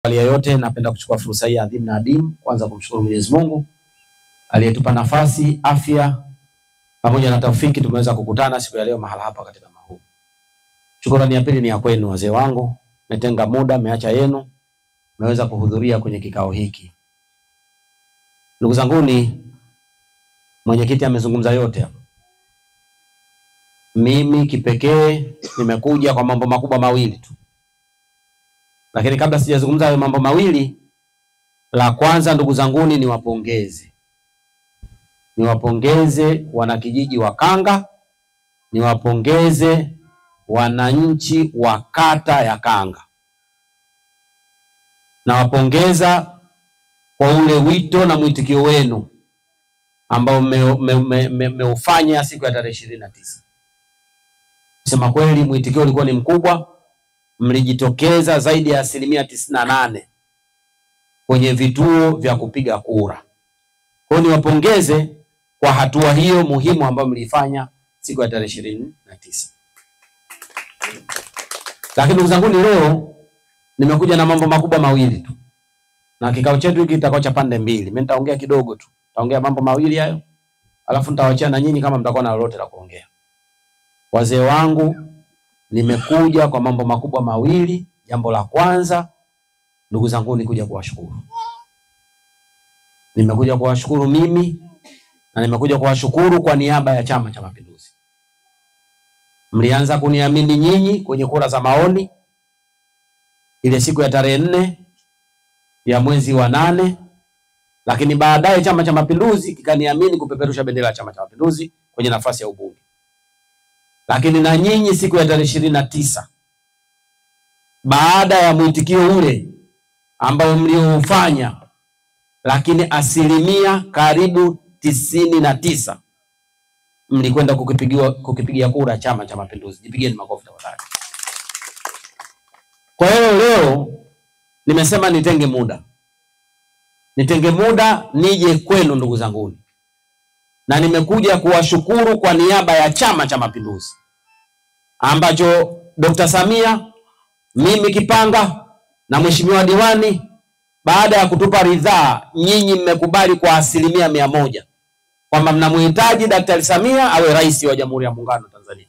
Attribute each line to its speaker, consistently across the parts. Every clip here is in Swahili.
Speaker 1: Awali ya yote napenda kuchukua fursa hii adhimu na adimu kwanza kumshukuru Mwenyezi Mungu aliyetupa nafasi, afya pamoja na taufiki tumeweza kukutana siku ya leo mahala hapa katika mahuu. Shukrani ya pili ni ya kwenu wazee wangu, metenga muda, meacha yenu, mmeweza kuhudhuria kwenye kikao hiki. Ndugu zanguni, mwenyekiti amezungumza yote hapa. Mimi kipekee nimekuja kwa mambo makubwa mawili tu. Lakini kabla sijazungumza hayo mambo mawili, la kwanza ndugu zanguni niwapongeze. Niwapongeze wanakijiji wa Kanga, niwapongeze wananchi wa kata ya Kanga. Nawapongeza kwa ule wito na mwitikio wenu ambao mmeufanya siku ya tarehe 29. Sema kweli mwitikio ulikuwa ni mkubwa. Mlijitokeza zaidi ya 98% kwenye vituo vya kupiga kura. Kwa hiyo niwapongeze kwa hatua hiyo muhimu ambayo mlifanya siku ya tarehe 29. Lakini ndugu zangu, leo nimekuja na mambo makubwa mawili tu. Na kikao chetu hiki kitakuwa cha pande mbili. Mimi nitaongea kidogo tu. Nitaongea mambo mawili hayo. Alafu nitawaachia na nyinyi kama mtakuwa na lolote la kuongea. Wazee wangu, nimekuja kwa mambo makubwa mawili. Jambo la kwanza, ndugu zangu, ni kuja kuwashukuru. Nimekuja kuwashukuru mimi na nimekuja kuwashukuru kwa niaba ya Chama cha Mapinduzi. Mlianza kuniamini nyinyi kwenye kura za maoni ile siku ya tarehe 4 ya mwezi wa 8, lakini baadaye Chama cha Mapinduzi kikaniamini kupeperusha bendera ya Chama cha Mapinduzi kwenye nafasi ya ubunge. Lakini na nyinyi siku ya tarehe 29, baada ya mwitikio ule ambao mliofanya, lakini asilimia karibu 99 mlikwenda kukipigia kura Chama cha Mapinduzi. Jipigeni makofi tafadhali. Kwa hiyo leo nimesema nitenge muda nije kwenu ndugu zangu, na nimekuja kuwashukuru kwa niaba ya Chama cha Mapinduzi ambacho Dr. Samia, mimi Kipanga na Mheshimiwa Diwani, baada ya kutupa ridhaa, nyinyi mmekubali kwa 100% kwamba mnamhitaji Daktari Samia awe rais wa Jamhuri ya Muungano wa Tanzania.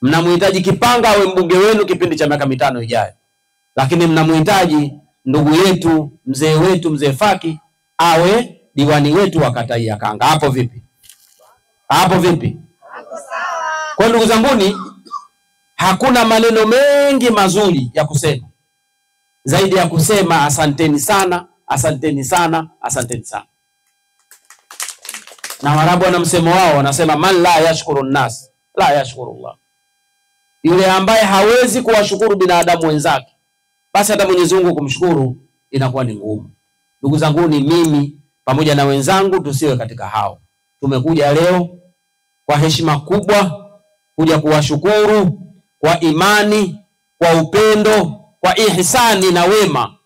Speaker 1: Mnamhitaji Kipanga awe mbunge wenu kipindi cha miaka 5 ijayo. Lakini mnamhitaji ndugu yetu, mzee wetu, mzee Faki awe diwani wetu wa kata ya Kanga. Hapo vipi? Hapo vipi? Hapo sawa. Kwa ndugu zanguni, hakuna maneno mengi mazuri ya kusema zaidi ya kusema asanteni sana, asanteni sana, asanteni sana. Na Waarabu wana msemo wao, wanasema man la yashkuru nas la yashkuru Allah. Yule ambaye hawezi kuwashukuru binadamu wenzake, basi hata Mwenyezi Mungu kumshukuru inakuwa ni ngumu. Ndugu zangu, ni mimi pamoja na wenzangu tusiwe katika hao. Tumekuja leo kwa heshima kubwa kuja kuwashukuru kwa imani, kwa upendo, kwa ihsani na wema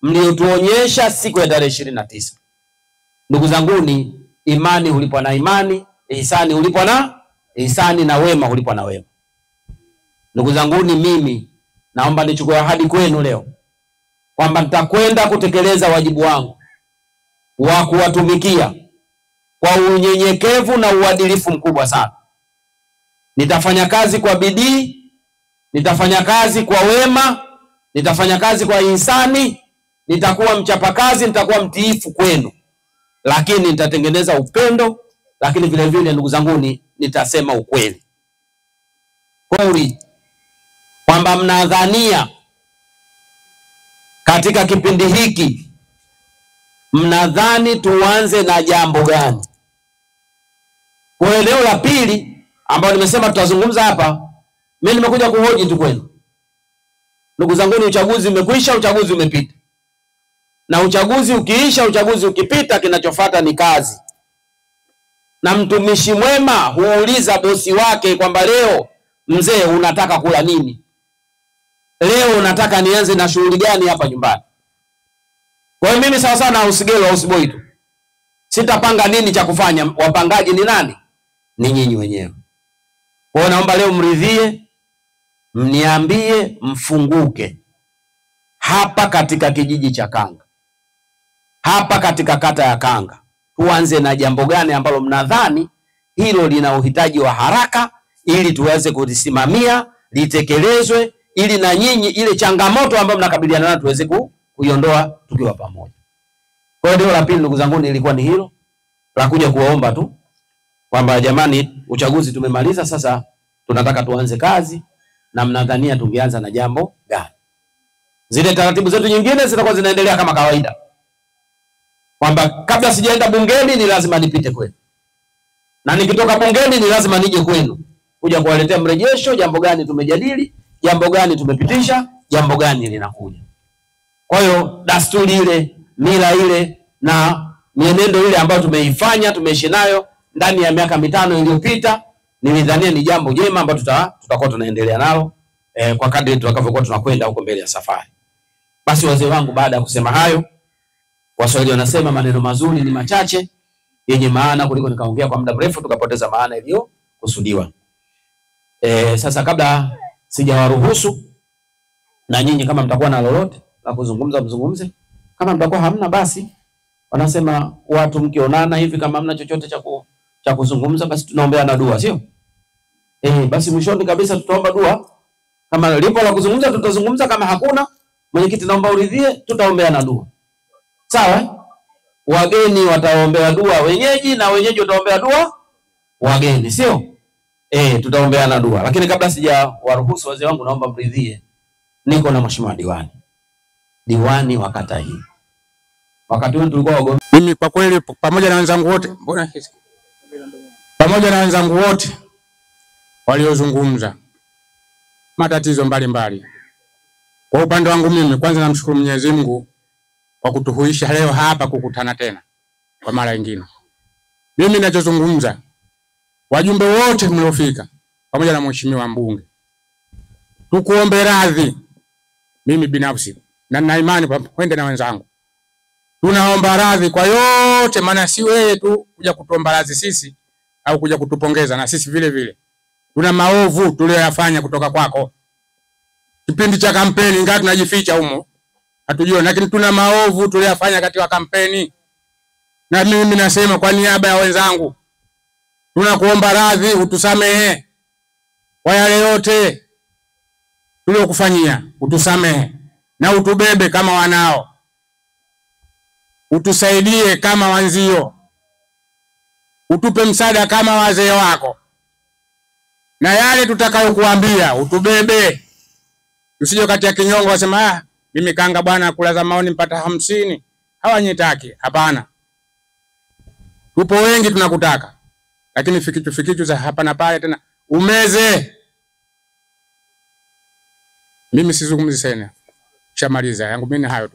Speaker 1: mliotuonyesha siku ya tarehe 29. Ndugu zangu, imani hulipwa na imani, ihsani hulipwa na ihsani, na wema hulipwa na wema. Ndugu zangu, mimi naomba nichukue ahadi kwenu leo kwamba nitakwenda kutekeleza wajibu wangu wa kuwatumikia kwa unyenyekevu na uadilifu mkubwa sana. Nitafanya kazi kwa bidii, nitafanya kazi kwa wema, nitafanya kazi kwa ihsani, nitakuwa mchapakazi, nitakuwa mtiifu kwenu. Lakini nitatengeneza upendo, lakini vile vile ndugu zangu, nitasema ukweli. Kweli kwamba mnadhania katika kipindi hiki, mnadhani tuanze na jambo gani? Kwa eneo la pili ambao nimesema tutazungumza hapa, mimi nimekuja kuhoji tu kwenu. Ndugu zangu, uchaguzi umekwisha, uchaguzi umepita. Na uchaguzi ukiisha, uchaguzi ukipita, kinachofuata ni kazi. Na mtumishi mwema huuliza bosi wake kwamba leo mzee unataka kula nini? Leo unataka nianze na shughuli gani hapa nyumbani? Kwa hiyo mimi sawa sana usigelo au usiboi tu. Sitapanga nini cha kufanya, wapangaji ni nani? Ni nyinyi wenyewe. Kwa hiyo naomba leo mridhie, mniambie, mfunguke. hapa katika kijiji cha Kanga, hapa katika kata ya Kanga, tuanze na jambo gani ambalo mnadhani hilo lina uhitaji wa haraka, ili tuweze kulisimamia litekelezwe, ili na nyinyi ile changamoto ambayo mnakabiliana nayo tuweze kuiondoa tukiwa pamoja. Kwa hiyo la pili, ndugu zangu, ilikuwa ni hilo la kuja kuwaomba tu kwamba jamani, uchaguzi tumemaliza, sasa tunataka tuanze kazi, na mnadhania tungeanza na jambo gani? Zile taratibu zetu nyingine zitakuwa zinaendelea kama kawaida, kwamba kabla sijaenda bungeni ni lazima nipite kwenu, na nikitoka bungeni ni lazima nije kwenu kuja kuwaletea mrejesho, jambo gani tumejadili, jambo gani tumepitisha, jambo gani linakuja. Kwa hiyo dasturi ile, mila ile na mienendo ile ambayo tumeifanya, tumeishi nayo ndani ya miaka 5 iliyopita, nilidhania ni jambo jema ambalo tutakuwa tunaendelea nalo kwa kadri tutakavyokuwa tunakwenda huko mbele ya safari. Basi wazee wangu, baada ya kusema hayo, Waswahili wanasema maneno mazuri ni machache yenye maana kuliko nikaongea kwa muda mrefu tukapoteza maana iliyokusudiwa. Sasa kabla sijawaruhusu, na nyinyi kama mtakuwa na lolote la kuzungumza mzungumze, kama mtakuwa hamna, basi wanasema watu mkionana hivi kama hamna chochote cha kuzungumza, basi tunaombea na dua, sio? Basi mwishoni kabisa tutaomba dua. Kama lipo la kuzungumza tutazungumza, kama hakuna, mwenyekiti naomba uridhie, tutaombea na dua. Sawa? Wageni wataombea dua wenyeji na wenyeji wataombea dua wageni, sio? Tutaombea na dua. Lakini kabla sijawaruhusu wazee wangu, naomba mridhie, niko na mheshimiwa diwani wa kata hii. Wakati wetu tulikuwa wagombea.
Speaker 2: Mimi kwa kweli pamoja na wenzangu wote, pamoja na wenzangu wote waliozungumza matatizo mbalimbali, kwa upande wangu mimi kwanza namshukuru Mwenyezi Mungu kwa kutuhuisha leo hapa kukutana tena kwa mara nyingine. Mimi ninachozungumza, wajumbe wote mliofika pamoja na mheshimiwa mbunge, tukuombe radhi. Mimi binafsi na nina imani kwenda na wenzangu, tunaomba radhi kwa yote, maana si wewe tu kuja kutuomba radhi sisi au kuja kutupongeza, na sisi vile vile tuna maovu tuliyoyafanya kutoka kwako kipindi cha kampeni, ingawa tunajificha humo hatujui, lakini tuna maovu tuliyofanya katika kampeni. Na mimi nasema kwa niaba ya wenzangu, tunakuomba radhi, utusamehe kwa yale yote tuliyokufanyia, utusamehe na utubebe kama wanao, utusaidie kama wanzio, utupe msaada kama wazee wako, na yale tutakayokuambia utubebe. Usije kati ya kinyongo wasema mimi Kanga bwana kulaza maoni mpata 50 hawanyitaki. Hapana, tupo wengi tunakutaka, lakini fikichu za hapa na pale tena umeze. Mimi sizungumzi sana, shamaliza yangu mimi hayo.